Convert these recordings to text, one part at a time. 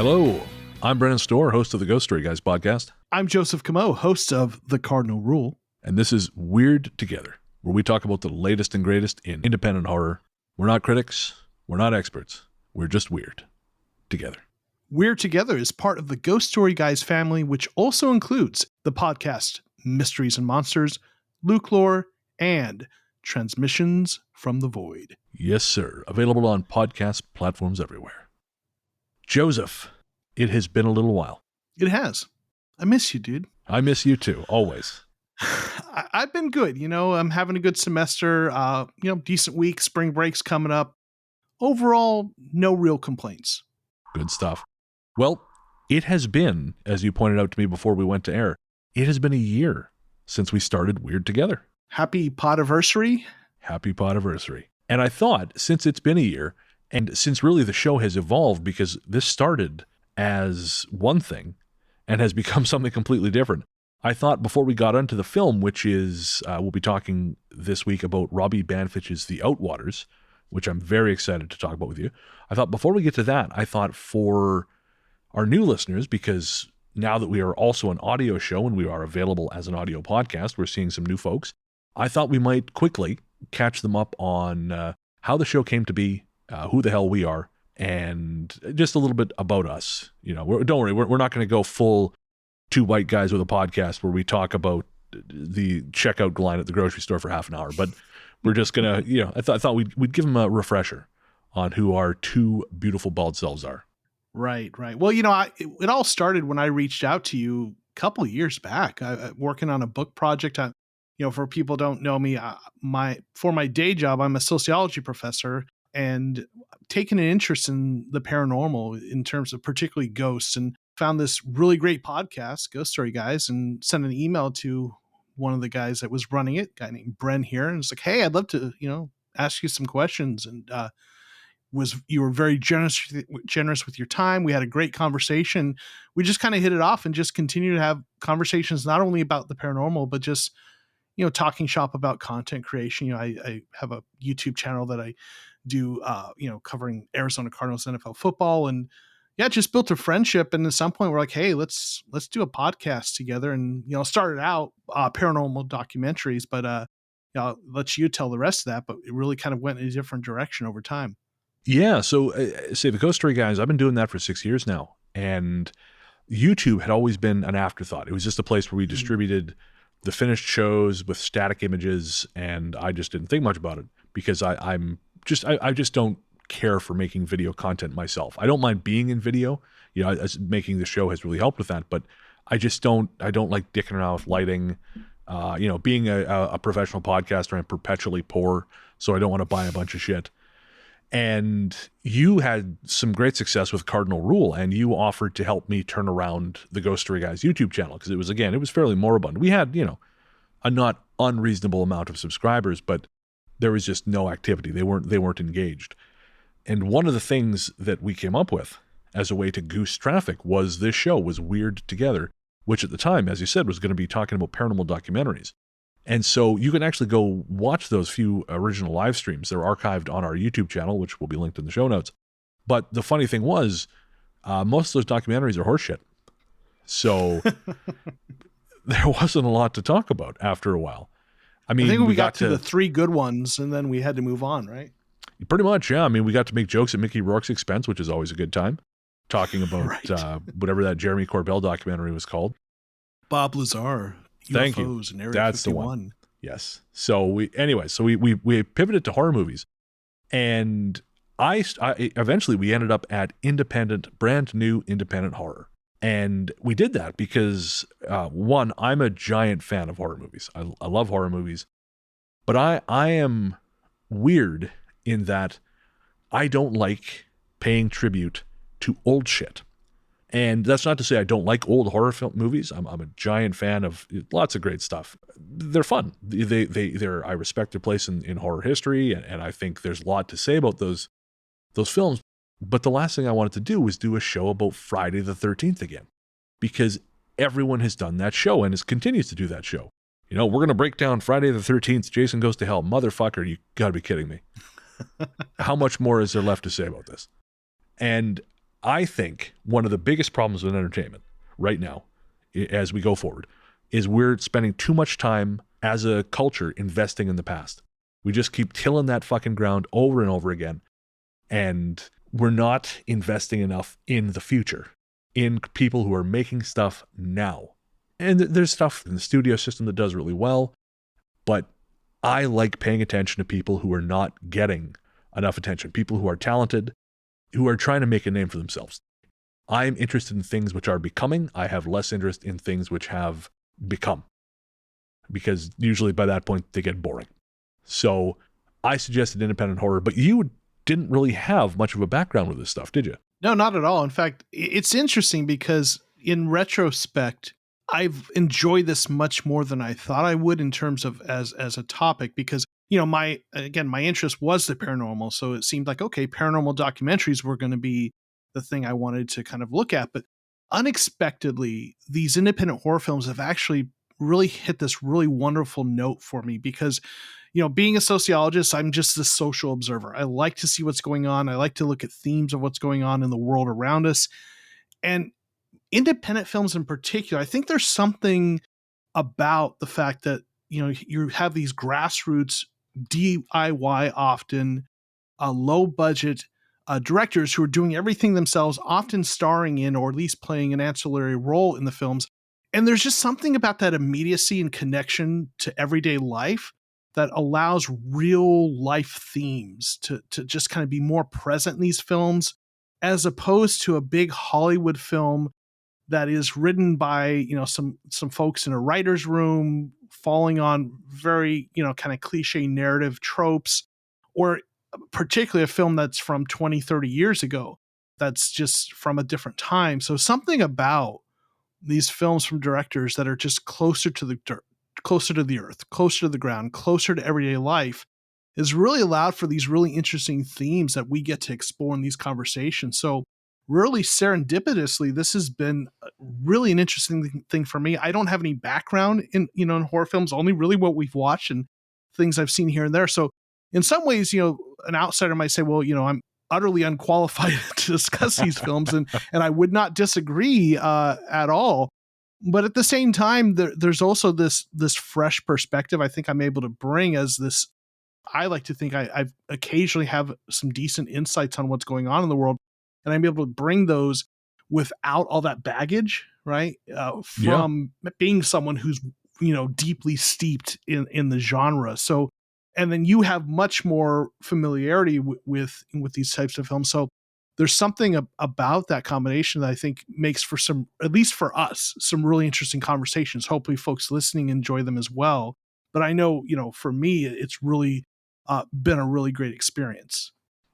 Hello, I'm Brennan Storr, host of the Ghost Story Guys podcast. I'm Joseph Camo, host of The Cardinal Rule. And this is Weird Together, where we talk about the latest and greatest in independent horror. We're not critics, we're not experts, we're just weird together. Weird Together is part of the Ghost Story Guys family, which also includes the podcast Mysteries and Monsters, Luke Lore, and Transmissions from the Void. Yes, sir. Available on podcast platforms everywhere. Joseph, it has been a little while. It has. I miss you, dude. I miss you too, always. I've been good. I'm having a good semester, decent week, spring break's coming up. Overall, no real complaints. Good stuff. Well, it has been, as you pointed out to me before we went to air, it has been a year since we started Weird Together. Happy podiversary. Happy podiversary. And I thought, since it's been a year, and since really the show has evolved, because this started as one thing and has become something completely different, I thought before we got onto the film, which is, we'll be talking this week about Robbie Banfitch's The Outwaters, which I'm very excited to talk about with you. I thought before we get to that, I thought for our new listeners, because now that we are also an audio show and we are available as an audio podcast, we're seeing some new folks. I thought we might quickly catch them up on how the show came to be, who the hell we are, and just a little bit about us. Don't worry, we're not going to go full two white guys with a podcast where we talk about the checkout line at the grocery store for half an hour, but we're just going to, I thought we'd give them a refresher on who our two beautiful bald selves are. Right. Well, it all started when I reached out to you a couple of years back. Working on a book project. For people who don't know me, for my day job, I'm a sociology professor and taken an interest in the paranormal in terms of particularly ghosts, and found this really great podcast, Ghost Story Guys, and sent an email to one of the guys that was running it, a guy named Bren here, and it's like, hey, I'd love to, ask you some questions. And you were very generous with your time. We had a great conversation. We just kind of hit it off and just continue to have conversations, not only about the paranormal, but just, talking shop about content creation. I have a YouTube channel that I do, covering Arizona Cardinals NFL football, and just built a friendship. And at some point we're like, hey, let's do a podcast together. And, started out paranormal documentaries, but I'll let you tell the rest of that, but it really kind of went in a different direction over time. Yeah. So say the Ghost Story Guys, I've been doing that for 6 years now. And YouTube had always been an afterthought. It was just a place where we distributed the finished shows with static images. And I just didn't think much about it because I just don't care for making video content myself. I don't mind being in video, making the show has really helped with that, but I don't like dicking around with lighting. Being a professional podcaster, I'm perpetually poor, so I don't want to buy a bunch of shit. And you had some great success with Cardinal Rule, and you offered to help me turn around the Ghost Story Guys YouTube channel, because it was fairly moribund. We had, a not unreasonable amount of subscribers, but there was just no activity. They weren't engaged. And one of the things that we came up with as a way to goose traffic was this show, was Weird Together, which at the time, as you said, was going to be talking about paranormal documentaries. And so you can actually go watch those few original live streams. They're archived on our YouTube channel, which will be linked in the show notes. But the funny thing was, most of those documentaries are horseshit. So there wasn't a lot to talk about after a while. I think we got to the three good ones, and then we had to move on, right? Pretty much, yeah. We got to make jokes at Mickey Rourke's expense, which is always a good time. Talking about whatever that Jeremy Corbell documentary was called. Bob Lazar. Thank you. And Area That's 51. The one. Yes. So we pivoted to horror movies, and I eventually we ended up at brand new independent horror. And we did that because, one, I'm a giant fan of horror movies. I love horror movies, but I am weird in that I don't like paying tribute to old shit. And that's not to say I don't like old horror film movies. I'm a giant fan of lots of great stuff. They're fun. I respect their place in horror history, and I think there's a lot to say about those films. But the last thing I wanted to do was do a show about Friday the 13th again, because everyone has done that show and continues to do that show. We're going to break down Friday the 13th, Jason Goes to Hell. Motherfucker, you got to be kidding me. How much more is there left to say about this? And I think one of the biggest problems with entertainment right now, as we go forward, is we're spending too much time as a culture investing in the past. We just keep tilling that fucking ground over and over again. And we're not investing enough in the future, in people who are making stuff now. And there's stuff in the studio system that does really well, but I like paying attention to people who are not getting enough attention, people who are talented, who are trying to make a name for themselves. I'm interested in things which are becoming. I have less interest in things which have become, because usually by that point they get boring. So I suggested independent horror, but you didn't really have much of a background with this stuff, did you? No, not at all. In fact, it's interesting because in retrospect, I've enjoyed this much more than I thought I would in terms of as a topic, because my interest was the paranormal, so it seemed like, okay, paranormal documentaries were going to be the thing I wanted to kind of look at. But unexpectedly, these independent horror films have actually really hit this really wonderful note for me, because being a sociologist, I'm just a social observer. I like to see what's going on. I like to look at themes of what's going on in the world around us. And independent films in particular, I think there's something about the fact that, you have these grassroots DIY, often low budget directors who are doing everything themselves, often starring in or at least playing an ancillary role in the films. And there's just something about that immediacy and connection to everyday life that allows real life themes to just kind of be more present in these films, as opposed to a big Hollywood film that is written by, some folks in a writer's room falling on very, kind of cliche narrative tropes, or particularly a film that's from 20, 30 years ago, that's just from a different time. So something about these films from directors that are just closer to the earth, closer to the ground, closer to everyday life, is really allowed for these really interesting themes that we get to explore in these conversations. So really serendipitously, this has been really an interesting thing for me. I don't have any background in horror films, only really what we've watched and things I've seen here and there. So in some ways, an outsider might say, well, I'm utterly unqualified to discuss these films, and I would not disagree at all. But at the same time, there's also this fresh perspective I think I'm able to bring as this. I like to think I've occasionally have some decent insights on what's going on in the world, and I'm able to bring those without all that baggage, right? From being someone who's deeply steeped in the genre. So, and then you have much more familiarity with these types of films. So there's something about that combination that I think makes for some, at least for us, some really interesting conversations. Hopefully folks listening enjoy them as well. But I know, for me, it's really been a really great experience.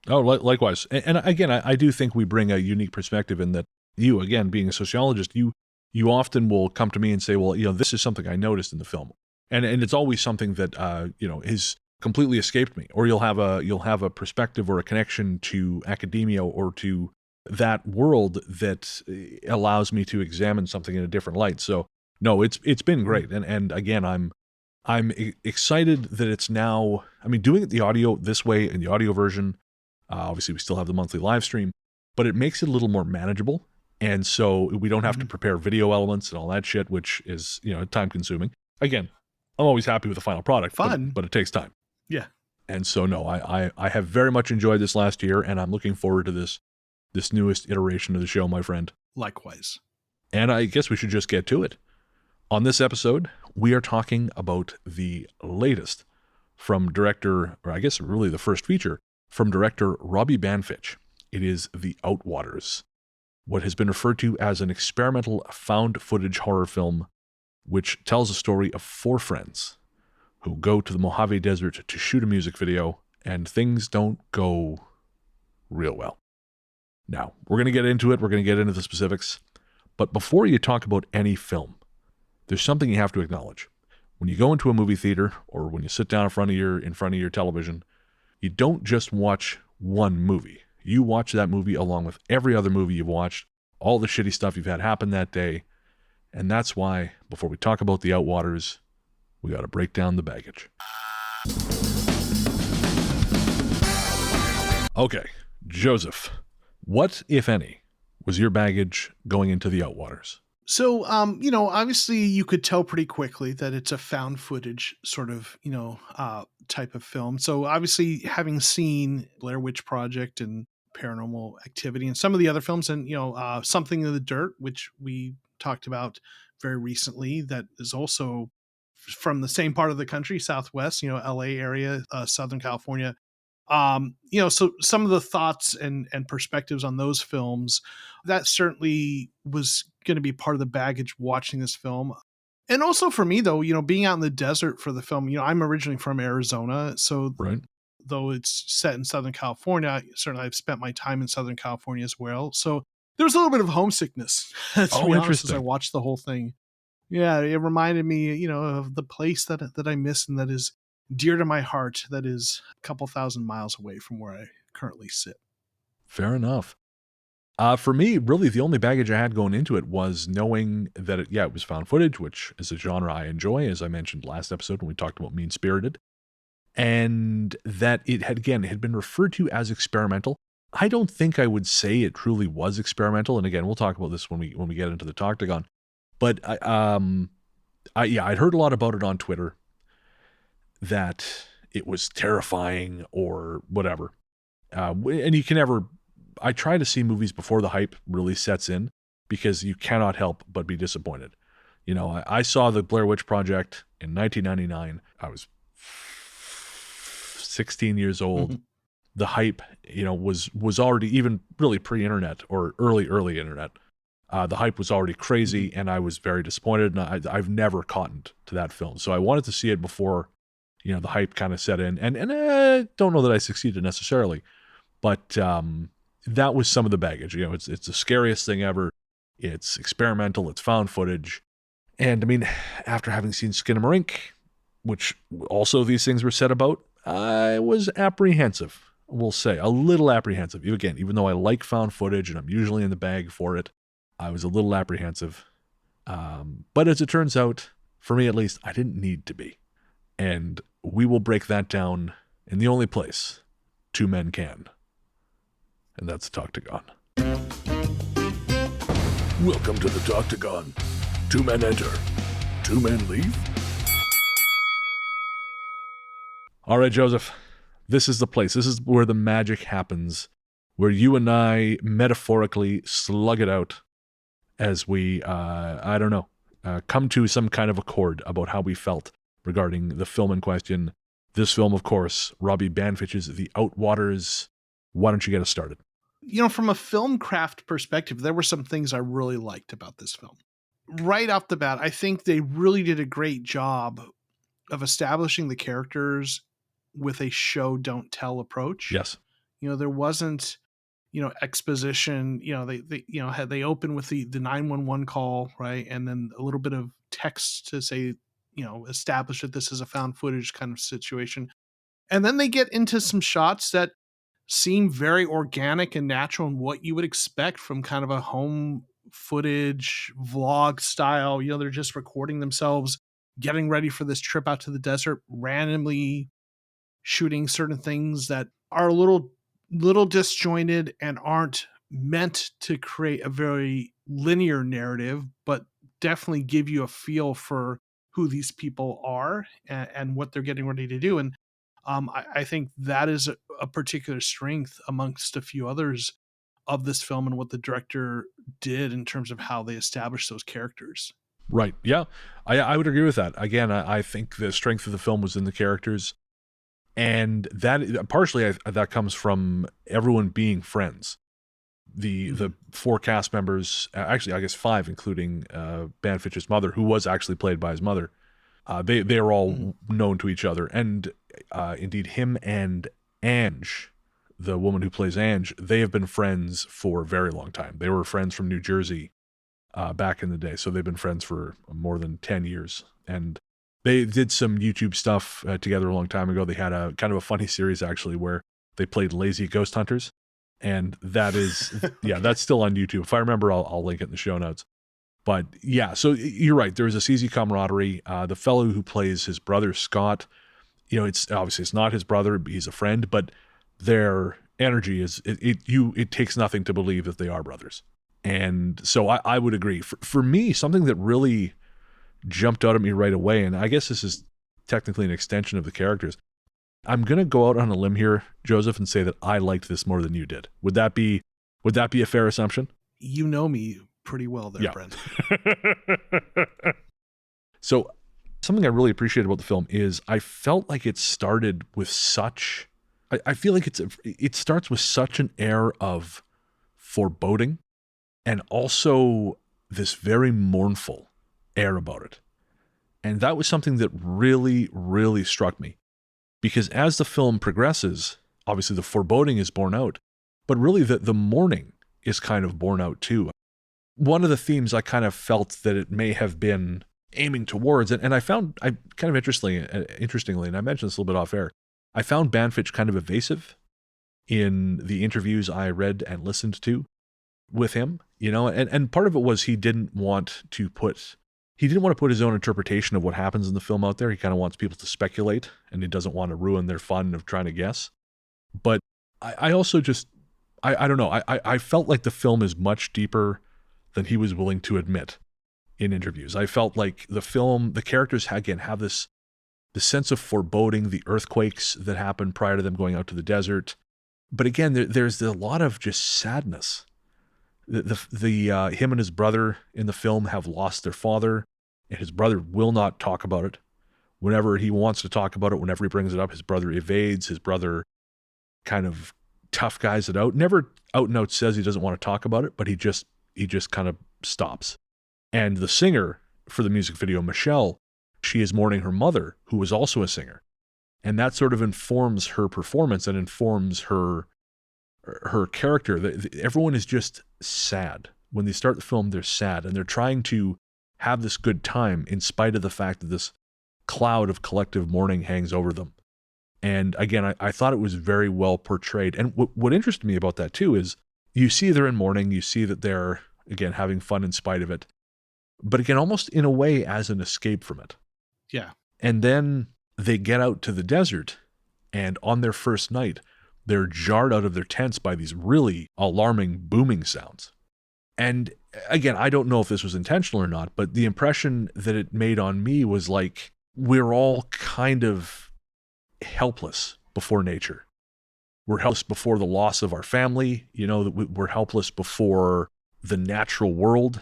Oh, likewise. And again, I do think we bring a unique perspective in that you, again, being a sociologist, you often will come to me and say, well, this is something I noticed in the film. And it's always something that, has completely escaped me, or you'll have a perspective or a connection to academia or to that world that allows me to examine something in a different light. So no, it's been great. And again, I'm excited that it's now, doing it the audio this way in the audio version, obviously we still have the monthly live stream, but it makes it a little more manageable. And so we don't have to prepare video elements and all that shit, which is, time consuming. Again, I'm always happy with the final product, but it takes time. Yeah. And so, no, I have very much enjoyed this last year, and I'm looking forward to this newest iteration of the show, my friend. Likewise. And I guess we should just get to it. On this episode, we are talking about the latest from director, or I guess really the first feature, from director Robbie Banfitch. It is The Outwaters, what has been referred to as an experimental found footage horror film, which tells the story of 4 friends who go to the Mojave Desert to shoot a music video, and things don't go real well. Now, we're going to get into it. We're going to get into the specifics. But before you talk about any film, there's something you have to acknowledge. When you go into a movie theater, or when you sit down in front of your television, you don't just watch one movie. You watch that movie along with every other movie you've watched, all the shitty stuff you've had happen that day. And that's why, before we talk about The Outwaters, we got to break down the baggage. Okay, Joseph, what, if any, was your baggage going into the Outwaters? So, obviously you could tell pretty quickly that it's a found footage sort of, type of film. So obviously having seen Blair Witch Project and Paranormal Activity and some of the other films and, Something in the Dirt, which we talked about very recently, that is also from the same part of the country, Southwest, LA area, Southern California. So some of the thoughts and perspectives on those films, that certainly was going to be part of the baggage watching this film. And also for me though, being out in the desert for the film, I'm originally from Arizona. So Right. though it's set in Southern California, certainly I've spent my time in Southern California as well. So there was a little bit of homesickness, to Oh, be honest, as I interesting. watched the whole thing. Yeah, it reminded me, of the place that I miss and that is dear to my heart, that is a couple thousand miles away from where I currently sit. Fair enough. For me, really, the only baggage I had going into it was knowing that, it was found footage, which is a genre I enjoy, as I mentioned last episode when we talked about Mean Spirited, and that it had been referred to as experimental. I don't think I would say it truly was experimental, and again, we'll talk about this when we get into the Toctagon. But I'd heard a lot about it on Twitter that it was terrifying or whatever. And you can never, I try to see movies before the hype really sets in because you cannot help but be disappointed. I saw the Blair Witch Project in 1999. I was 16 years old. The hype, was already, even really pre-internet or early internet. The hype was already crazy, and I was very disappointed, and I've never cottoned to that film. So I wanted to see it before, the hype kind of set in, and I don't know that I succeeded necessarily, but that was some of the baggage. It's the scariest thing ever. It's experimental. It's found footage, and I mean, after having seen Skinamarink, which also these things were said about, I was apprehensive. We'll say a little apprehensive. Again, even though I like found footage and I'm usually in the bag for it, I was a little apprehensive. But as it turns out, for me at least, I didn't need to be. And we will break that down in the only place two men can. And that's the Toctagon. Welcome to the Toctagon. Two men enter, two men leave. All right, Joseph, this is the place. This is where the magic happens, where you and I metaphorically slug it out as we, come to some kind of accord about how we felt regarding the film in question. This film, of course, Robbie Banfitch's The Outwaters. Why don't you get us started? From a film craft perspective, there were some things I really liked about this film. Right off the bat, I think they really did a great job of establishing the characters with a show don't tell approach. Yes. There wasn't, exposition. They open with the 911 call, right? And then a little bit of text to say, establish that this is a found footage kind of situation. And then they get into some shots that seem very organic and natural and what you would expect from kind of a home footage vlog style. They're just recording themselves getting ready for this trip out to the desert, randomly shooting certain things that are a little disjointed and aren't meant to create a very linear narrative, but definitely give you a feel for who these people are and what they're getting ready to do. And I think that is a particular strength amongst a few others of this film and what the director did in terms of how they established those characters. Right. Yeah. I would agree with that. Again, I think the strength of the film was in the characters. And that partially that comes from everyone being friends. The four cast members, actually, I guess five, including Banfitch's mother, who was actually played by his mother. They are all known to each other. And indeed, him and Ange, the woman who plays Ange, they have been friends for a very long time. They were friends from New Jersey back in the day. So they've been friends for more than 10 years. And they did some YouTube stuff together a long time ago. They had a kind of a funny series, actually, where they played lazy ghost hunters. And that is, yeah, that's still on YouTube. If I remember, I'll link it in the show notes. But yeah, so you're right. There's this easy camaraderie. The fellow who plays his brother, Scott, it's obviously it's not his brother. He's a friend, but their energy is, it takes nothing to believe that they are brothers. And so I would agree. For me, something that really jumped out at me right away, and I guess this is technically an extension of the characters. I'm going to go out on a limb here, Joseph, and say that I liked this more than you did. Would that be a fair assumption? You know me pretty well there, Yeah. Brent. So something I really appreciate about the film is I felt like it started with such, I feel like it starts with such an air of foreboding and also this very mournful air about it. And that was something that really, really struck me. Because as the film progresses, obviously the foreboding is borne out, but really the mourning is kind of borne out too. One of the themes I kind of felt that it may have been aiming towards, and I found, kind of interestingly, and I mentioned this a little bit off air, I found Banfitch kind of evasive in the interviews I read and listened to with him, and part of it was he didn't want to put his own interpretation of what happens in the film out there. He kind of wants people to speculate, and he doesn't want to ruin their fun of trying to guess. But I also just, I don't know, I felt like the film is much deeper than he was willing to admit in interviews. I felt like the characters, again, have the sense of foreboding, the earthquakes that happened prior to them going out to the desert. But again, there's a lot of just sadness. Him and his brother in the film have lost their father, and his brother will not talk about it. Whenever he wants to talk about it, whenever he brings it up, his brother evades. His brother kind of tough guys it out. Never out and out says he doesn't want to talk about it, but he just kind of stops. And the singer for the music video, Michelle, she is mourning her mother, who was also a singer. And that sort of informs her performance and informs her character. Everyone is just sad. When they start the film, they're sad, and they're trying to have this good time in spite of the fact that this cloud of collective mourning hangs over them. And again, I thought it was very well portrayed. And what interested me about that too is you see they're in mourning, you see that they're, again, having fun in spite of it, but again, almost in a way as an escape from it. Yeah. And then they get out to the desert, and on their first night, they're jarred out of their tents by these really alarming booming sounds. And again, I don't know if this was intentional or not, but the impression that it made on me was like we're all kind of helpless before nature. We're helpless before the loss of our family, we're helpless before the natural world.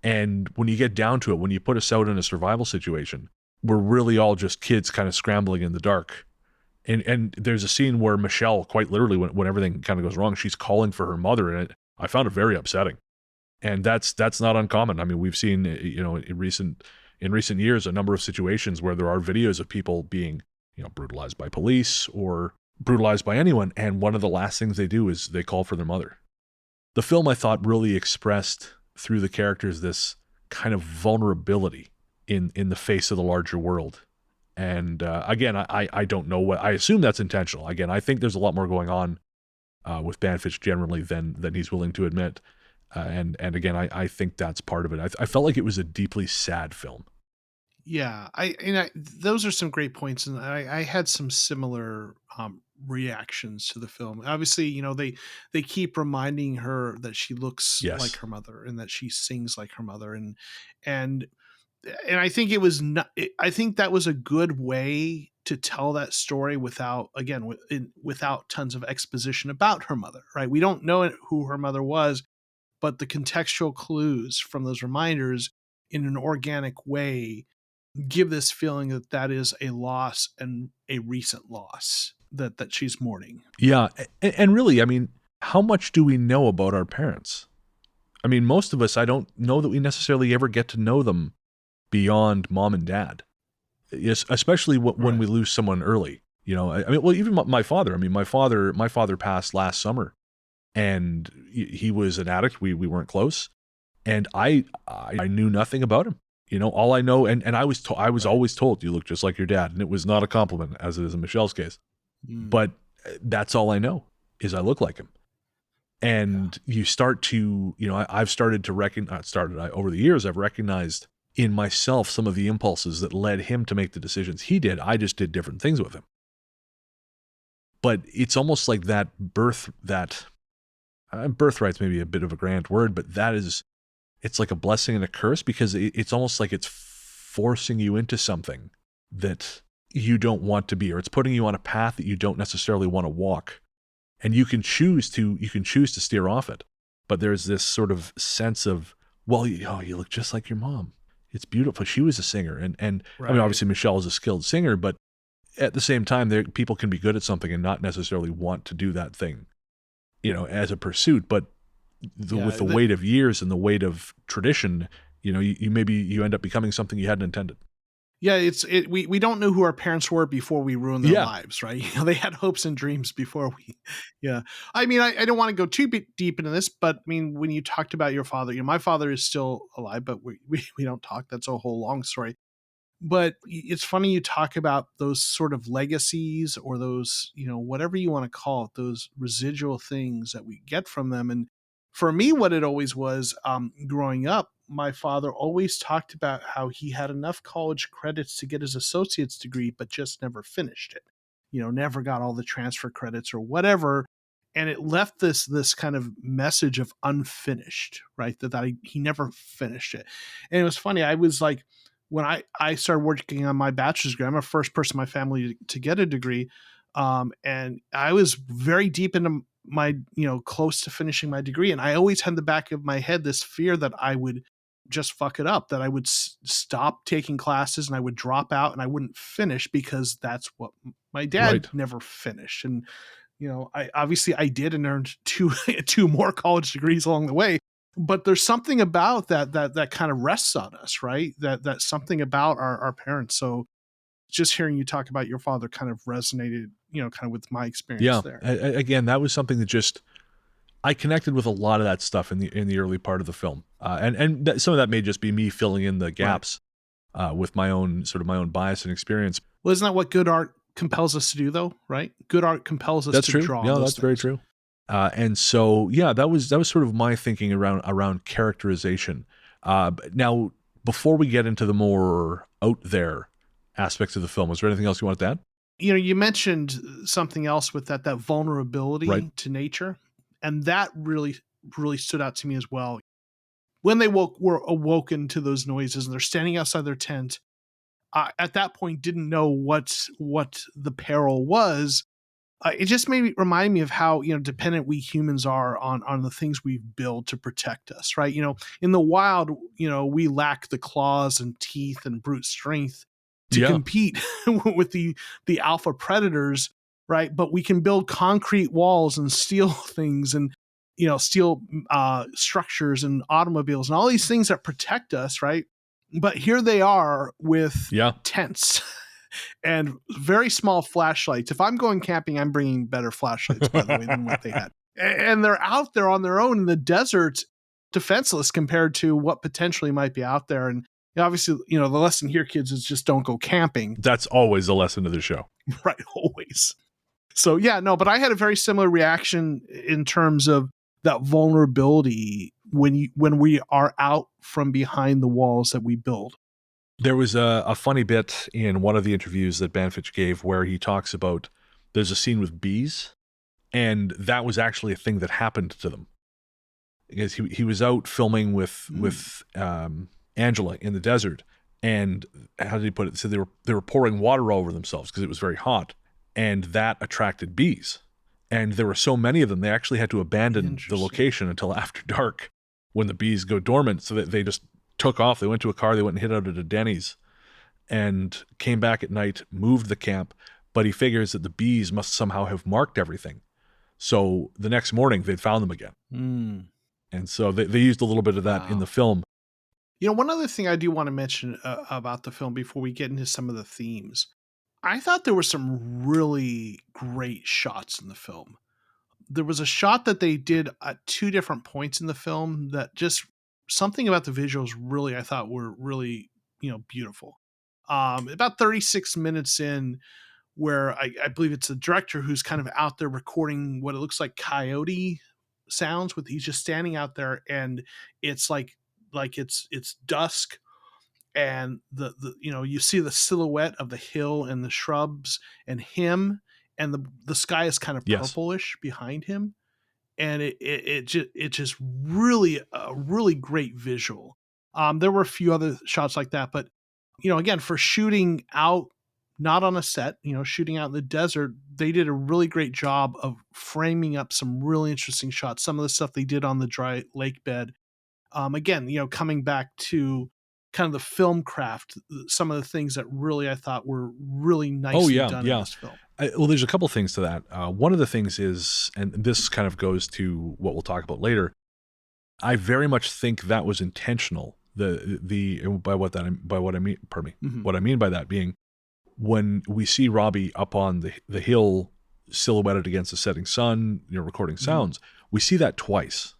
And when you get down to it, when you put us out in a survival situation, we're really all just kids kind of scrambling in the dark. And there's a scene where Michelle, quite literally, when everything kind of goes wrong, she's calling for her mother, and I found it very upsetting. And that's not uncommon. I mean, we've seen, in recent years, a number of situations where there are videos of people being, brutalized by police or brutalized by anyone, and one of the last things they do is they call for their mother. The film, I thought, really expressed through the characters this kind of vulnerability in the face of the larger world. And again, I don't know what, I assume that's intentional. Again, I think there's a lot more going on with Banfitch generally than he's willing to admit. And again, I think that's part of it. I felt like it was a deeply sad film. Yeah, those are some great points, and I had some similar reactions to the film. Obviously, they keep reminding her that she looks like her mother and that she sings like her mother, and I think it was not. I think that was a good way to tell that story without tons of exposition about her mother. Right? We don't know who her mother was, but the contextual clues from those reminders in an organic way give this feeling that is a loss, and a recent loss that she's mourning. Yeah. And really, I mean, how much do we know about our parents? I mean, most of us, I don't know that we necessarily ever get to know them beyond mom and dad. Yes, especially when we lose someone early. Even my father. I mean, my father passed last summer, and he was an addict. We weren't close, and I knew nothing about him. All I know, and I was always told, you look just like your dad, and it was not a compliment, as it is in Michelle's case. But that's all I know, is I look like him. And you start to, I've started to recognize, over the years, I've recognized in myself some of the impulses that led him to make the decisions he did. I just did different things with him. But it's almost like that birthright's maybe a bit of a grand word, but it's like a blessing and a curse, because it's almost like it's forcing you into something that you don't want to be, or it's putting you on a path that you don't necessarily want to walk. And you can choose to steer off it. But there's this sort of sense of, well, you look just like your mom. It's beautiful. She was a singer. And Right. I mean, obviously Michelle is a skilled singer, but at the same time, people can be good at something and not necessarily want to do that thing, as a pursuit. But with the weight of years and the weight of tradition, you maybe you end up becoming something you hadn't intended. Yeah, we don't know who our parents were before we ruined their lives, right? They had hopes and dreams before we. Yeah, I mean, I don't want to go too deep into this, but I mean, when you talked about your father, my father is still alive, but we don't talk. That's a whole long story. But it's funny you talk about those sort of legacies, or those, whatever you want to call it, those residual things that we get from them. And for me, what it always was, growing up, my father always talked about how he had enough college credits to get his associate's degree, but just never finished it. Never got all the transfer credits or whatever. And it left this kind of message of unfinished, right? That he never finished it. And it was funny. I was like, when I started working on my bachelor's degree, I'm the first person in my family to get a degree. And I was very deep into my, close to finishing my degree. And I always had in the back of my head this fear that I would just fuck it up, that I would stop taking classes and I would drop out and I wouldn't finish, because that's what my dad never finished. And, I did, and earned two more college degrees along the way. But there's something about that kind of rests on us, right? That's something about our parents. So just hearing you talk about your father kind of resonated, kind of with my experience there. Again, that was something that I connected with a lot of that stuff in the early part of the film. And some of that may just be me filling in the gaps with my own bias and experience. Well, isn't that what good art compels us to do, though, right? Good art compels us to draw. Yeah, that's very true. And so, that was sort of my thinking around characterization. Now, before we get into the more out there aspects of the film, was there anything else you wanted to add? You mentioned something else with that vulnerability to nature, and that really, really stood out to me as well. When they were awoken to those noises, and they're standing outside their tent, at that point didn't know what the peril was. It just remind me of how, dependent we humans are on the things we build to protect us, right? In the wild, we lack the claws and teeth and brute strength to compete with the alpha predators, right? But we can build concrete walls and steel things, and steel structures and automobiles and all these things that protect us, right? But here they are with tents and very small flashlights. If I'm going camping, I'm bringing better flashlights, by the way, than what they had. And they're out there on their own in the desert, defenseless compared to what potentially might be out there. And obviously, the lesson here, kids, is just don't go camping. That's always the lesson of the show. Right, always. So, but I had a very similar reaction in terms of that vulnerability when we are out from behind the walls that we build. There was a funny bit in one of the interviews that Banfitch gave where he talks about there's a scene with bees, and that was actually a thing that happened to them. Because he was out filming with Angela in the desert, and how did he put it? So they were pouring water all over themselves because it was very hot, and that attracted bees. And there were so many of them, they actually had to abandon the location until after dark when the bees go dormant, so that they just took off. They went to a car, they went and hid out at a Denny's, and came back at night, moved the camp. But he figures that the bees must somehow have marked everything. So the next morning, they'd found them again. And so they used a little bit of that in the film. One other thing I do want to mention about the film before we get into some of the themes, I thought there were some really great shots in the film. There was a shot that they did at two different points in the film that just something about the visuals really, I thought, were really, beautiful. About 36 minutes in, where I believe it's the director who's kind of out there recording what it looks like coyote sounds. He's just standing out there, and it's like it's dusk, and the you see the silhouette of the hill and the shrubs and him, and the sky is kind of purplish behind him. and it just really a really great visual. There were a few other shots like that, but again, for shooting out, not on a set, shooting out in the desert, they did a really great job of framing up some really interesting shots. Some of the stuff they did on the dry lake bed, again, coming back to kind of the film craft, some of the things that really I thought were really Oh nicely yeah, done in yeah. this film. Well, there's a couple things to that. One of the things is, and this kind of goes to what we'll talk about later. I very much think that was intentional. By what I mean, pardon me, Mhm. what I mean by that being, when we see Robbie up on the hill, silhouetted against the setting sun, recording Mhm. sounds, we see that twice,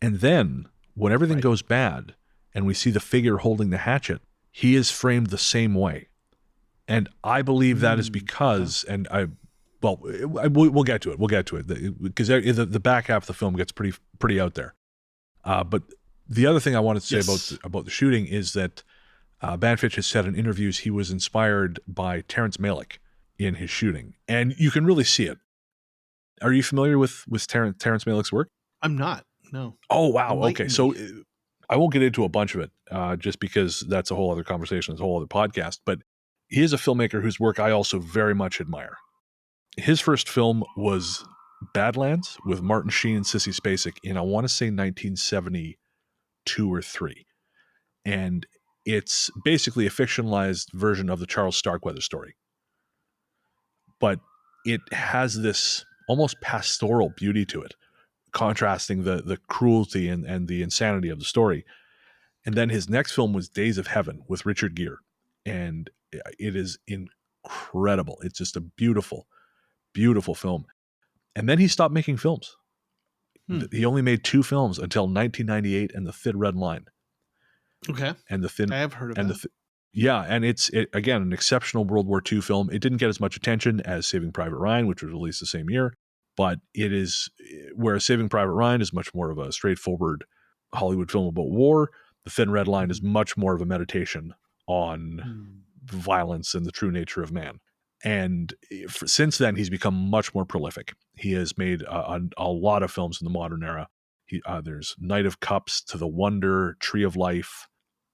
and then when everything Right. goes bad, and we see the figure holding the hatchet, he is framed the same way. And I believe that is Okay. because, we'll get to it. We'll get to it because the back half of the film gets pretty out there. But the other thing I wanted to say Yes. about the shooting is that Banfitch has said in interviews he was inspired by Terrence Malick in his shooting, and you can really see it. Are you familiar with Terrence Malick's work? I'm not. No. Oh wow, okay. Enlighten So me. I won't get into a bunch of it, just because that's a whole other conversation, it's a whole other podcast. But he is a filmmaker whose work I also very much admire. His first film was Badlands with Martin Sheen and Sissy Spacek in, I want to say, 1972 or 3. And it's basically a fictionalized version of the Charles Starkweather story. But it has this almost pastoral beauty to it, contrasting the cruelty and the insanity of the story. And then his next film was Days of Heaven with Richard Gere. And it is incredible. It's just a beautiful, beautiful film. And then he stopped making films. Hmm. He only made 2 films until 1998 and The Thin Red Line. Okay. And the thin I have heard of and that. yeah, and it's again an exceptional World War II film. It didn't get as much attention as Saving Private Ryan, which was released the same year, but it is, whereas Saving Private Ryan is much more of a straightforward Hollywood film about war, The Thin Red Line is Mhm. much more of a meditation on Hmm. violence and the true nature of man. And since then, he's become much more prolific. He has made a lot of films in the modern era. There's Knight of Cups, To the Wonder, Tree of Life,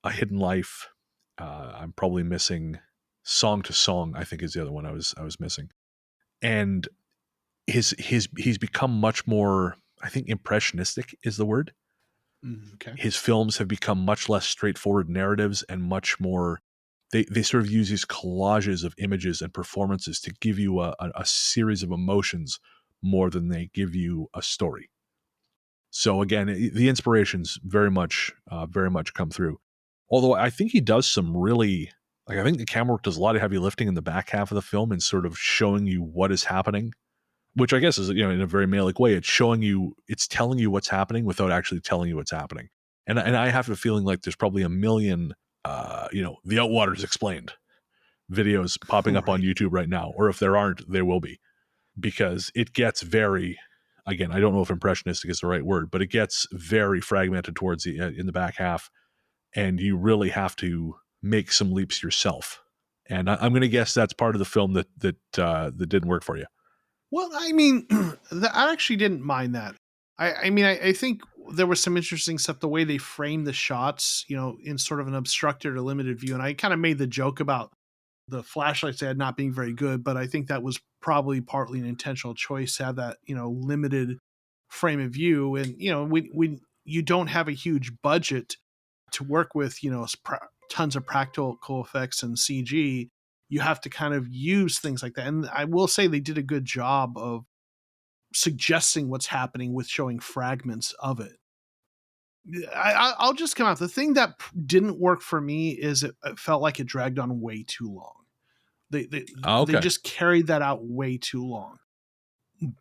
A Hidden Life. I'm probably missing Song to Song, I think is the other one I was missing. And he's become much more, I think, impressionistic is the word. Okay. His films have become much less straightforward narratives and much more, they sort of use these collages of images and performances to give you a series of emotions more than they give you a story. So again, the inspirations very much come through. Although I think he does some really, like, I think the camera work does a lot of heavy lifting in the back half of the film and sort of showing you what is happening, which I guess is, in a very Malick way, it's telling you what's happening without actually telling you what's happening. And I have a feeling like there's probably a million, the Outwaters Explained videos popping up on Right. YouTube right now, or if there aren't, there will be, because it gets very, again, I don't know if impressionistic is the right word, but it gets very fragmented towards the in the back half, and you really have to make some leaps yourself. And I'm going to guess that's part of the film that didn't work for you. Well, I mean, I actually didn't mind that. I mean, I think there was some interesting stuff, the way they framed the shots, in sort of an obstructed or limited view. And I kind of made the joke about the flashlights they had not being very good, but I think that was probably partly an intentional choice to have that, limited frame of view. And, when you don't have a huge budget to work with, tons of practical effects and CG, you have to kind of use things like that. And I will say they did a good job of suggesting what's happening with showing fragments of it. I'll just come out. The thing that didn't work for me is it felt like it dragged on way too long. They they Oh, they okay. just carried that out way too long.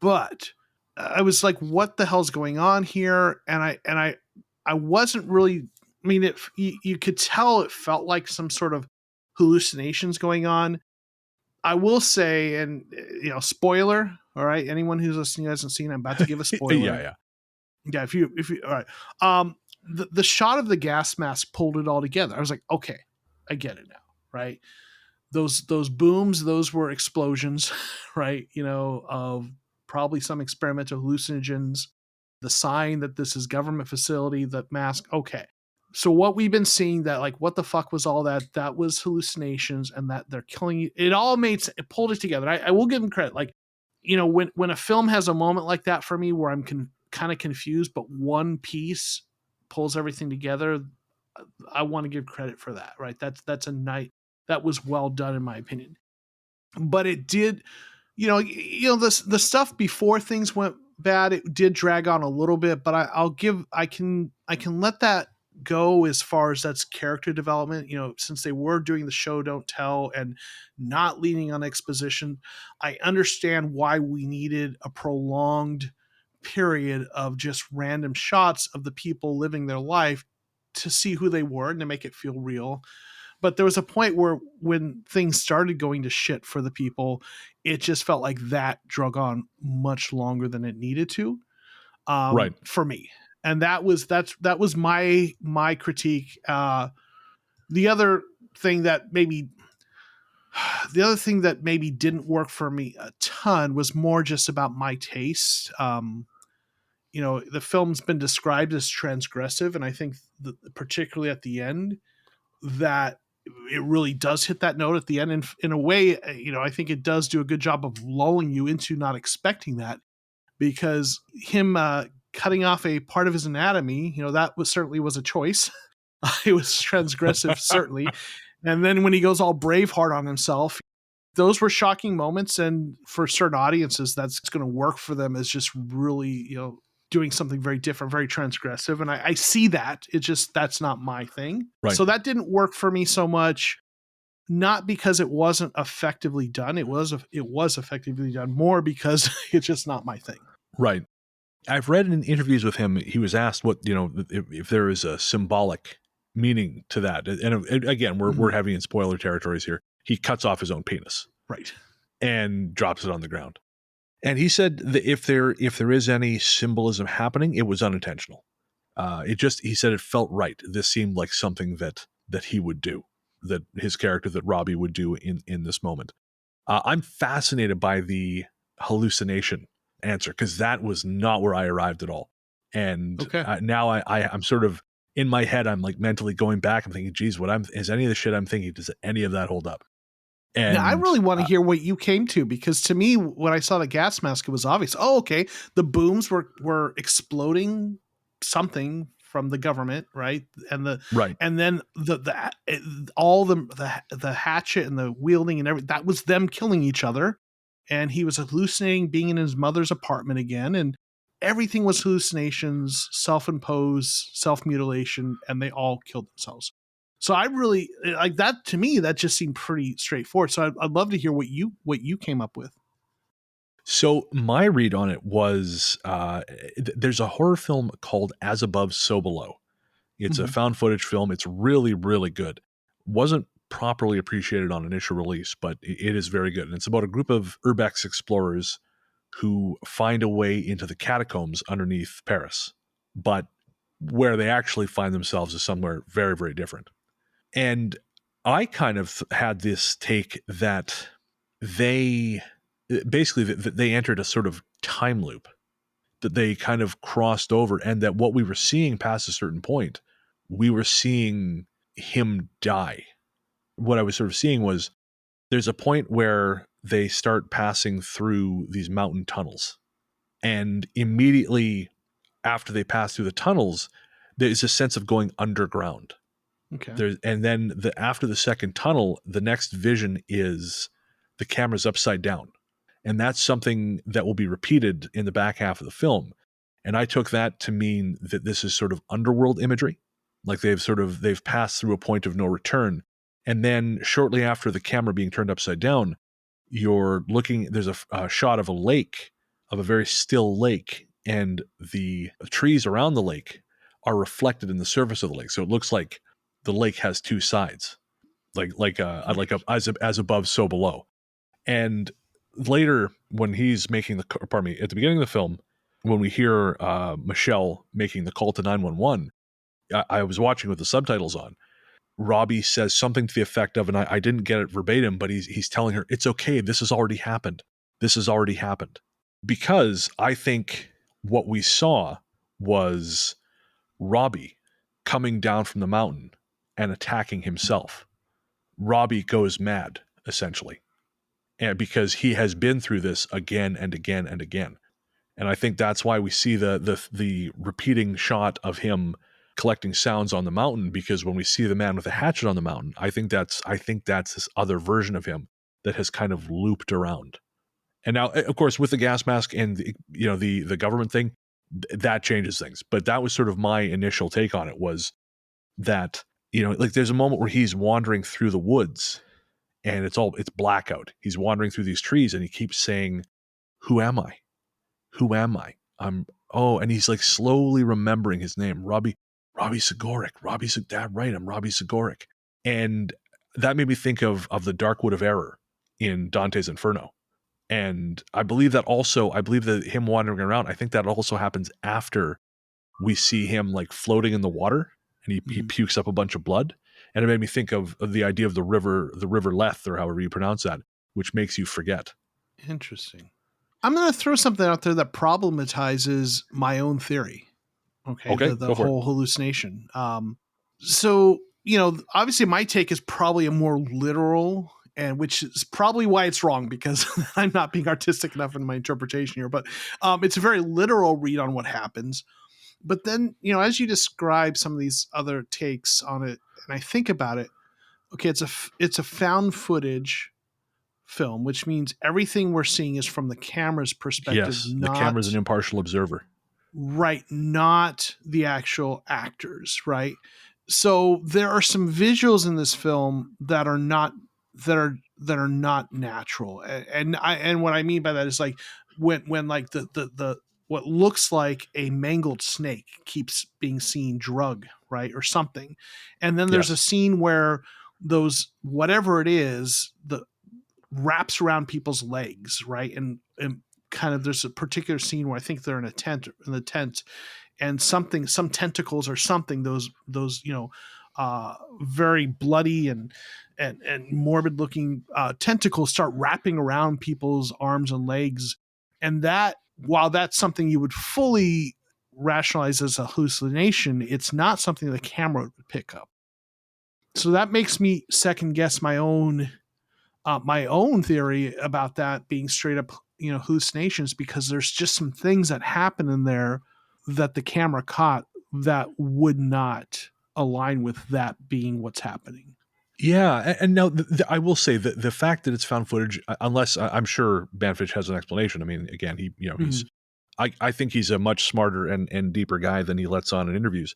But I was like, "What the hell's going on here?" And I wasn't really. I mean, you could tell it felt like some sort of hallucinations going on. I will say, and spoiler. All right, anyone who's listening who hasn't seen, I'm about to give a Yeah, spoiler. yeah. Yeah, if you all right. The shot of the gas mask pulled it all together. I was like, okay, I get it now, right? Those booms, those were explosions, right? Of probably some experimental hallucinogens. the sign that this is government facility, the mask. Okay. So what we've been seeing, that like, what the fuck was all that? That was hallucinations, and that they're killing you. It all it pulled it together. I will give them credit. Like, when a film has a moment like that for me where I'm kind of confused, but one piece pulls everything together, I want to give credit for that, right? That's a night that was well done in my opinion. But it did, the stuff before things went bad, it did drag on a little bit, but I can let that go as far as that's character development, since they were doing the show don't tell and not leaning on exposition. I understand why we needed a prolonged period of just random shots of the people living their life to see who they were and to make it feel real. But there was a point where when things started going to shit for the people, it just felt like that drug on much longer than it needed to, Right. for me. And that was my critique. The other thing that maybe didn't work for me a ton was more just about my taste. The film's been described as transgressive, and I think particularly at the end, that it really does hit that note at the end. And in a way, I think it does do a good job of lulling you into not expecting that, because him cutting off a part of his anatomy, that certainly was a choice. It was transgressive, certainly. And then when he goes all Braveheart on himself, those were shocking moments. And for certain audiences, that's going to work for them as just really, doing something very different, very transgressive. And I see that. It's just, that's not my thing. Right. So that didn't work for me so much, not because it wasn't effectively done. It was effectively done, more because it's just not my thing. Right. I've read in interviews with him, he was asked what, if there is a symbolic meaning to that. And again, we're heavy in spoiler territories here. He cuts off his own penis. Right. And drops it on the ground. And he said that if there is any symbolism happening, it was unintentional. He said it felt right. This seemed like something that he would do, that his character, that Robbie would do in this moment. I'm fascinated by the hallucination answer, because that was not where I arrived at all. And now I'm sort of in my head, I'm like mentally going back. I'm thinking, geez, is any of the shit I'm thinking, does any of that hold up? And now, I really want to hear what you came to, because to me, when I saw the gas mask, it was obvious. Oh, okay. The booms were exploding something from the government, right? And then all the hatchet and the wielding and everything, that was them killing each other. And he was hallucinating being in his mother's apartment again, and everything was hallucinations, self-imposed, self-mutilation, and they all killed themselves. So I really like that. To me, that just seemed pretty straightforward. So I'd love to hear what you came up with. So my read on it was, there's a horror film called As Above, So Below. It's a found footage film. It's really, really good. Wasn't properly appreciated on initial release, but it is very good. And it's about a group of urbex explorers who find a way into the catacombs underneath Paris, but where they actually find themselves is somewhere very, very different. And I kind of had this take that they entered a sort of time loop, that they kind of crossed over, and that what we were seeing past a certain point, we were seeing him die. What I was sort of seeing was, there's a point where they start passing through these mountain tunnels, and immediately after they pass through the tunnels, there's a sense of going underground. Okay. And then after the second tunnel, the next vision is the camera's upside down. And that's something that will be repeated in the back half of the film. And I took that to mean that this is sort of underworld imagery. Like they've passed through a point of no return. And then shortly after the camera being turned upside down, there's a shot of a lake, of a very still lake. And the trees around the lake are reflected in the surface of the lake. So it looks like the lake has two sides, as above, so below. And later, when he's making at the beginning of the film, when we hear Michelle making the call to 911, I was watching with the subtitles on. Robbie says something to the effect of, and I didn't get it verbatim, but he's telling her, it's okay, this has already happened. This has already happened. Because I think what we saw was Robbie coming down from the mountain and attacking himself. Robbie goes mad, essentially, and because he has been through this again and again and again. And I think that's why we see the repeating shot of him collecting sounds on the mountain, because when we see the man with a hatchet on the mountain, I think that's this other version of him that has kind of looped around. And now, of course, with the gas mask and the government thing, that changes things. But that was sort of my initial take on it, was that, like there's a moment where he's wandering through the woods and it's blackout. He's wandering through these trees and he keeps saying, "Who am I? Who am I? And he's like slowly remembering his name, Robbie Sigoric. Right, I'm Robbie Sigoric." And that made me think of the Dark Wood of Error in Dante's Inferno. And I believe that him wandering around, I think that also happens after we see him like floating in the water and he pukes up a bunch of blood. And it made me think of the idea of the river Leth, or however you pronounce that, which makes you forget. Interesting. I'm going to throw something out there that problematizes my own theory. Okay. The whole hallucination. So, obviously my take is probably a more literal, and which is probably why it's wrong, because I'm not being artistic enough in my interpretation here, but it's a very literal read on what happens. But then, as you describe some of these other takes on it, and I think about it, okay, it's a found footage film, which means everything we're seeing is from the camera's perspective. Yes, the camera's an impartial observer. Right, not the actual actors, right? So there are some visuals in this film that are not natural, and what I mean by that is like when like the what looks like a mangled snake keeps being seen drug, right, or something, and then there's a scene where those whatever it is the wraps around people's legs, right, and kind of there's a particular scene where I think they're in the tent, and some tentacles or something, those very bloody and morbid looking tentacles start wrapping around people's arms and legs. And that, while that's something you would fully rationalize as a hallucination, it's not something the camera would pick up. So that makes me second guess my own theory about that being straight up, hallucinations, because there's just some things that happen in there that the camera caught that would not align with that being what's happening. Yeah, and now I will say that the fact that it's found footage, unless I'm sure Banfitch has an explanation. I mean, again, I think he's a much smarter and deeper guy than he lets on in interviews.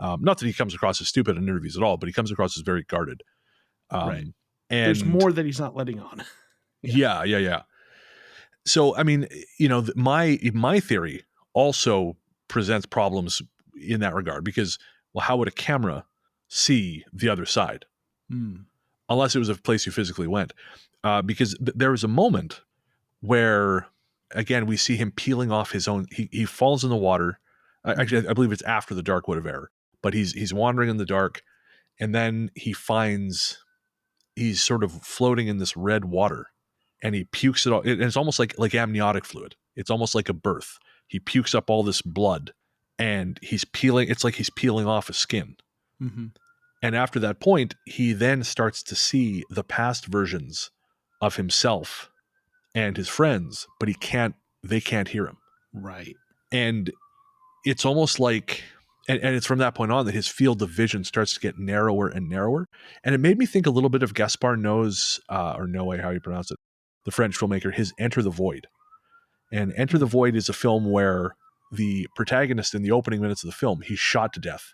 Not that he comes across as stupid in interviews at all, but he comes across as very guarded. Right. And there's more that he's not letting on. Yeah. So, I mean, my theory also presents problems in that regard, because, well, how would a camera see the other side? Unless it was a place you physically went. Because there was a moment where, again, we see him peeling off his own, he falls in the water. Actually, I believe it's after the Dark Wood of Error, but he's wandering in the dark, and then he's sort of floating in this red water, and he pukes it all. And it's almost like amniotic fluid. It's almost like a birth. He pukes up all this blood, and it's like he's peeling off his skin. Mm-hmm. And after that point, he then starts to see the past versions of himself and his friends, but they can't hear him. Right. And it's almost like, and it's from that point on that his field of vision starts to get narrower and narrower. And it made me think a little bit of Gaspar Noé's, or Noé, how you pronounce it, the French filmmaker, his Enter the Void. And Enter the Void is a film where the protagonist in the opening minutes of the film, he's shot to death.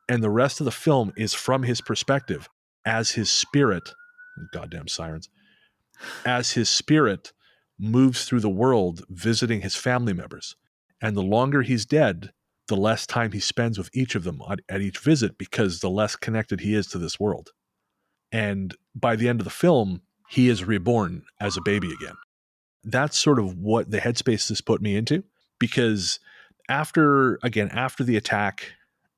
And the rest of the film is from his perspective as his spirit, goddamn sirens, as his spirit moves through the world visiting his family members. And the longer he's dead, the less time he spends with each of them at each visit, because the less connected he is to this world. And by the end of the film, he is reborn as a baby again. That's sort of what the headspace this put me into, because after the attack,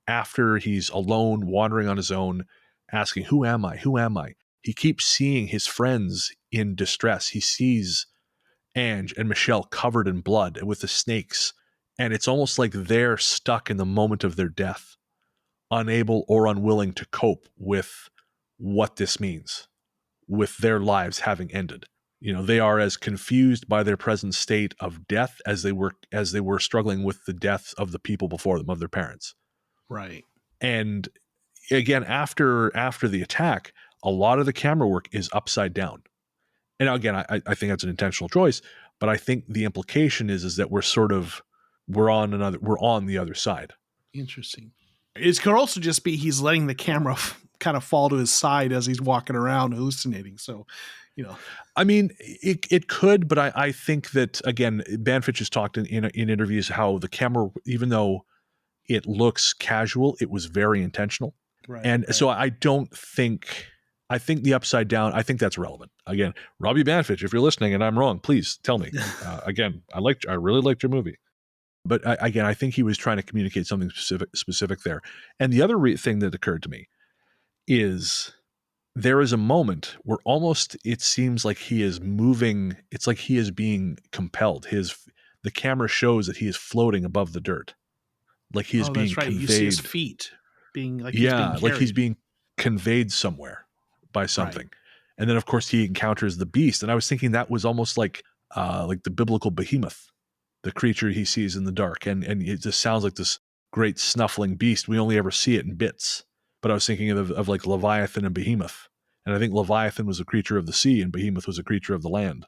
after he's alone, wandering on his own, asking, who am I? Who am I? He keeps seeing his friends in distress. He sees Ange and Michelle covered in blood and with the snakes And it's almost like they're stuck in the moment of their death, unable or unwilling to cope with what this means, with their lives having ended. They are as confused by their present state of death as they were struggling with the deaths of the people before them, of their parents. Right. And again, after the attack, a lot of the camera work is upside down. And again, I think that's an intentional choice, but I think the implication is that we're on the other side. Interesting. It could also just be he's letting the camera kind of fall to his side as he's walking around hallucinating. So, I mean, it could, but I think that, again, Banfitch has talked in interviews how the camera, even though it looks casual, it was very intentional. right. And so I think the upside down, I think that's relevant. Again, Robbie Banfitch, if you're listening and I'm wrong, please tell me. Again, I really liked your movie. But again, I think he was trying to communicate something specific there. And the other thing that occurred to me is there is a moment where almost it seems like he is moving. It's like he is being compelled. The camera shows that he is floating above the dirt, like he is being that's right. conveyed. You see his feet being like he's being conveyed somewhere by something. Right. And then, of course, he encounters the beast. And I was thinking that was almost like the biblical behemoth, the creature he sees in the dark. And it just sounds like this great snuffling beast. We only ever see it in bits. But I was thinking of like Leviathan and Behemoth. And I think Leviathan was a creature of the sea and Behemoth was a creature of the land.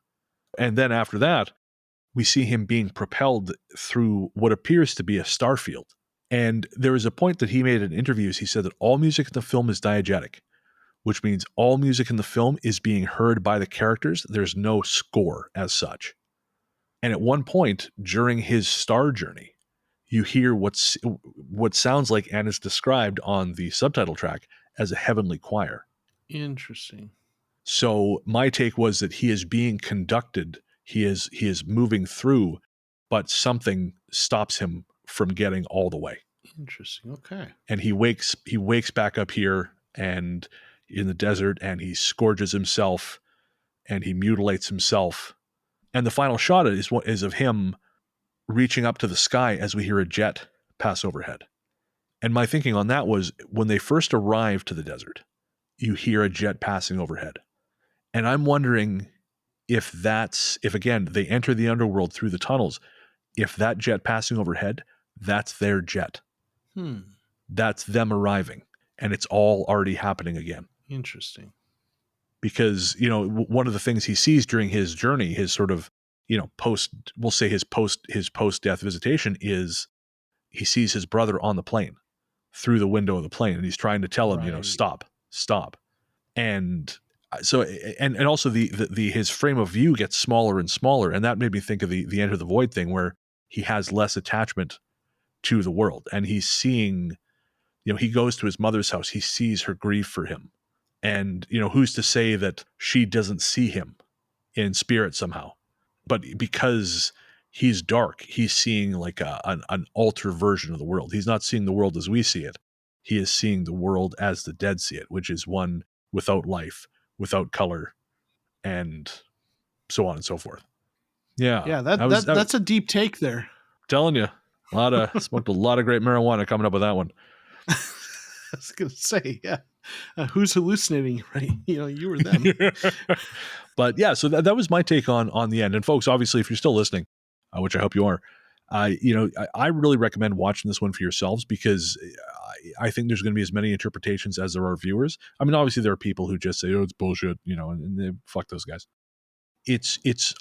And then after that, we see him being propelled through what appears to be a star field. And there was a point that he made in interviews. He said that all music in the film is diegetic, which means all music in the film is being heard by the characters. There's no score as such. And at one point during his star journey, you hear what sounds like and is described on the subtitle track as a heavenly choir. Interesting. So my take was that he is being conducted. He is moving through, but something stops him from getting all the way. Interesting. Okay. And he wakes back up here and in the desert, and he scourges himself and he mutilates himself. And the final shot is of him reaching up to the sky as we hear a jet pass overhead. And my thinking on that was when they first arrive to the desert, you hear a jet passing overhead. And I'm wondering if again, they enter the underworld through the tunnels, if that jet passing overhead, that's their jet. That's them arriving. And it's all already happening again. Interesting. Because, one of the things he sees during his journey, his sort of, his post-death visitation is he sees his brother on the plane through the window of the plane. And he's trying to tell him, stop. And so, and also his frame of view gets smaller and smaller. And that made me think of the Enter the Void thing, where he has less attachment to the world. And he's seeing, he goes to his mother's house. He sees her grieve for him. And, who's to say that she doesn't see him in spirit somehow? But because he's dark, he's seeing like an alter version of the world. He's not seeing the world as we see it. He is seeing the world as the dead see it, which is one without life, without color, and so on and so forth. Yeah. That's a deep take there. Telling you, smoked a lot of great marijuana coming up with that one. I was going to say, yeah. Who's hallucinating, right? You or them. But yeah, so that was my take on the end. And folks, obviously, if you're still listening, which I hope you are, I really recommend watching this one for yourselves, because I think there's going to be as many interpretations as there are viewers. I mean, obviously there are people who just say, "Oh, it's bullshit," and they, fuck those guys.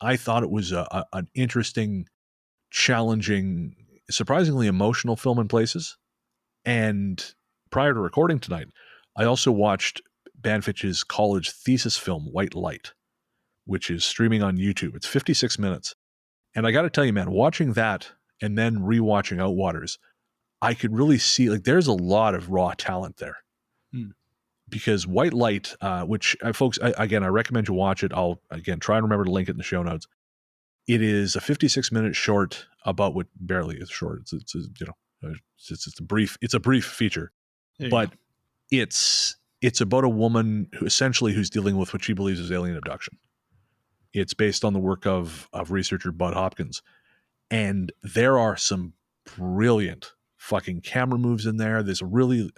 I thought it was an interesting, challenging, surprisingly emotional film in places. And prior to recording tonight, I also watched Banfitch's college thesis film, White Light, which is streaming on YouTube. It's 56 minutes. And I got to tell you, man, watching that and then rewatching Outwaters, I could really see, like, there's a lot of raw talent there. Because White Light, which, folks, I recommend you watch it. I'll, again, try and remember to link it in the show notes. It is a 56-minute short about what barely is short. It's a brief feature. But it's about a woman who's dealing with what she believes is alien abduction. It's based on the work of researcher Bud Hopkins. And there are some brilliant fucking camera moves in there. There's a really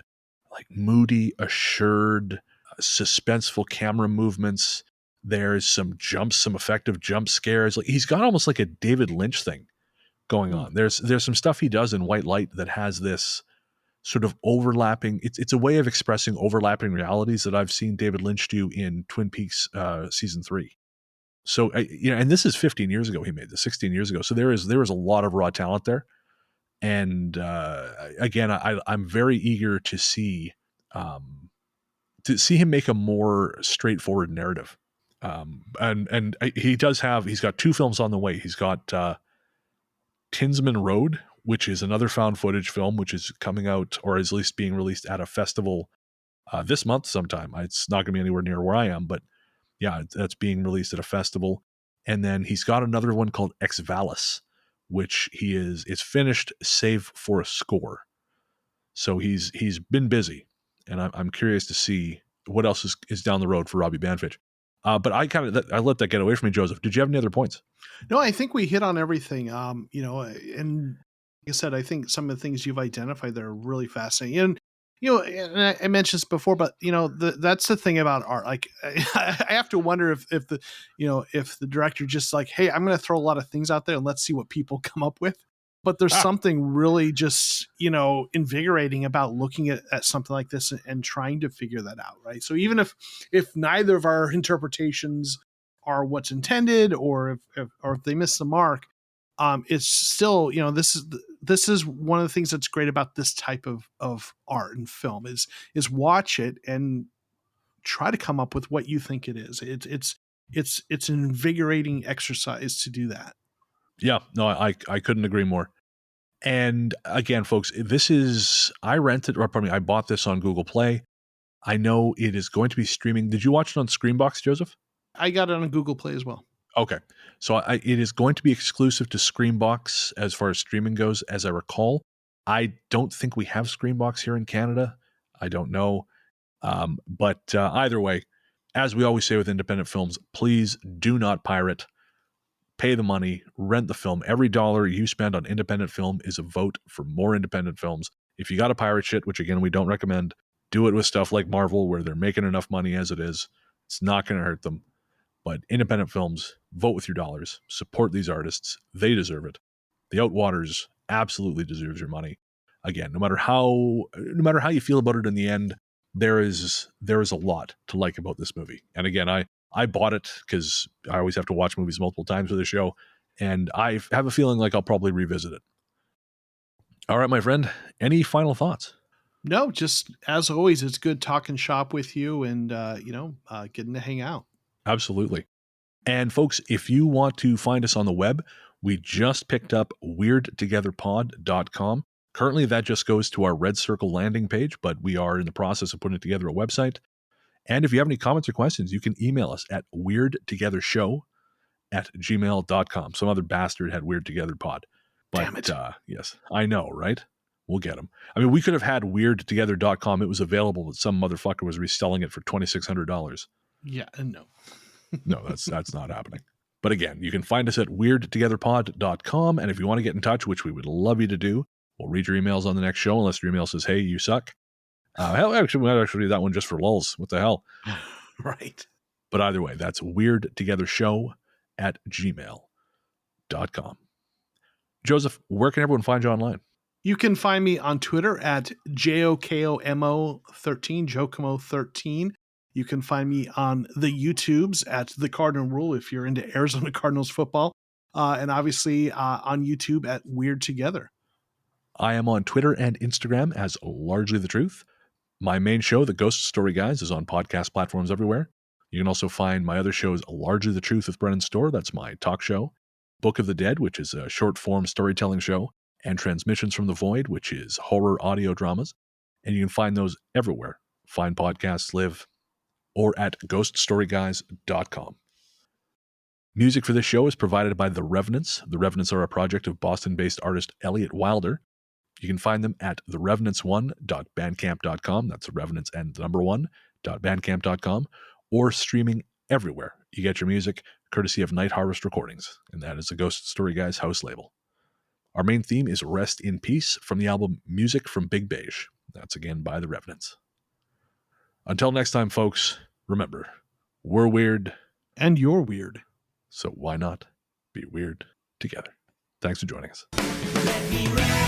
like moody, assured, suspenseful camera movements. There's some effective jump scares. Like he's got almost like a David Lynch thing going on. There's some stuff he does in white light that has this sort of overlapping. It's a way of expressing overlapping realities that I've seen David Lynch do in Twin Peaks season 3. So and this is 15 years ago. He made this 16 years ago. So there is a lot of raw talent there. And again, I'm very eager to see him make a more straightforward narrative. And he's got 2 films on the way. He's got Tinsman Road, which is another found footage film, which is coming out or is at least being released at a festival this month sometime. It's not going to be anywhere near where I am, but yeah, that's being released at a festival. And then he's got another one called Ex Valis, which it's finished save for a score. So he's been busy, and I'm curious to see what else is down the road for Robbie Banfitch. But I let that get away from me, Joseph. Did you have any other points? No, I think we hit on everything. And like I said, I think some of the things you've identified there are really fascinating. And and I mentioned this before, but that's the thing about art. Like I have to wonder if the director just like, hey, I'm going to throw a lot of things out there and let's see what people come up with. But there's something really just invigorating about looking at something like this and trying to figure that out, right? So even if neither of our interpretations are what's intended, or if they miss the mark, it's still this is one of the things that's great about this type of art and film is watch it and try to come up with what you think it is. It's an invigorating exercise to do that. Yeah, no, I couldn't agree more. And again, folks, I bought this on Google Play. I know it is going to be streaming. Did you watch it on Screenbox, Joseph? I got it on Google Play as well. Okay. So it is going to be exclusive to Screenbox as far as streaming goes, as I recall. I don't think we have Screenbox here in Canada. I don't know. But either way, as we always say with independent films, please do not pirate. Pay the money, rent the film. Every dollar you spend on independent film is a vote for more independent films. If you got to pirate shit, which again, we don't recommend, do it with stuff like Marvel where they're making enough money as it is. It's not going to hurt them. But independent films, vote with your dollars. Support these artists. They deserve it. The Outwaters absolutely deserves your money. Again, no matter how you feel about it in the end, there is a lot to like about this movie. And again, I bought it because I always have to watch movies multiple times for the show, and I have a feeling like I'll probably revisit it. All right, my friend, any final thoughts? No, just as always, it's good talking shop with you and, getting to hang out. Absolutely. And folks, if you want to find us on the web, we just picked up weirdtogetherpod.com. Currently, that just goes to our Red Circle landing page, but we are in the process of putting together a website. And if you have any comments or questions, you can email us at weirdtogethershow@gmail.com. Some other bastard had weirdtogetherpod. But, damn it. Yes, I know, right? We'll get them. I mean, we could have had weirdtogether.com. It was available, but some motherfucker was reselling it for $2,600. Yeah, no. No, that's not happening. But again, you can find us at weirdtogetherpod.com. And if you want to get in touch, which we would love you to do, we'll read your emails on the next show, unless your email says, hey, you suck. Hell, actually, we might actually do that one just for lulz. What the hell? Right. But either way, that's weirdtogethershow@gmail.com. Joseph, where can everyone find you online? You can find me on Twitter at JOKOMO13, Jokomo13. You can find me on the YouTubes at The Cardinal Rule if you're into Arizona Cardinals football. And obviously on YouTube at Weird Together. I am on Twitter and Instagram as Largely the Truth. My main show, The Ghost Story Guys, is on podcast platforms everywhere. You can also find my other shows, Largely the Truth with Brennan Storr. That's my talk show. Book of the Dead, which is a short-form storytelling show. And Transmissions from the Void, which is horror audio dramas. And you can find those everywhere fine podcasts live, or at ghoststoryguys.com. Music for this show is provided by The Revenants. The Revenants are a project of Boston-based artist Elliot Wilder. You can find them at therevenants1.bandcamp.com. That's The Revenants and the number 1.bandcamp.com, or streaming everywhere you get your music, courtesy of Night Harvest Recordings, and that is the Ghost Story Guys house label. Our main theme is Rest in Peace from the album Music from Big Beige. That's again by The Revenants. Until next time, folks, remember, we're weird. And you're weird. So why not be weird together? Thanks for joining us. Let me rest.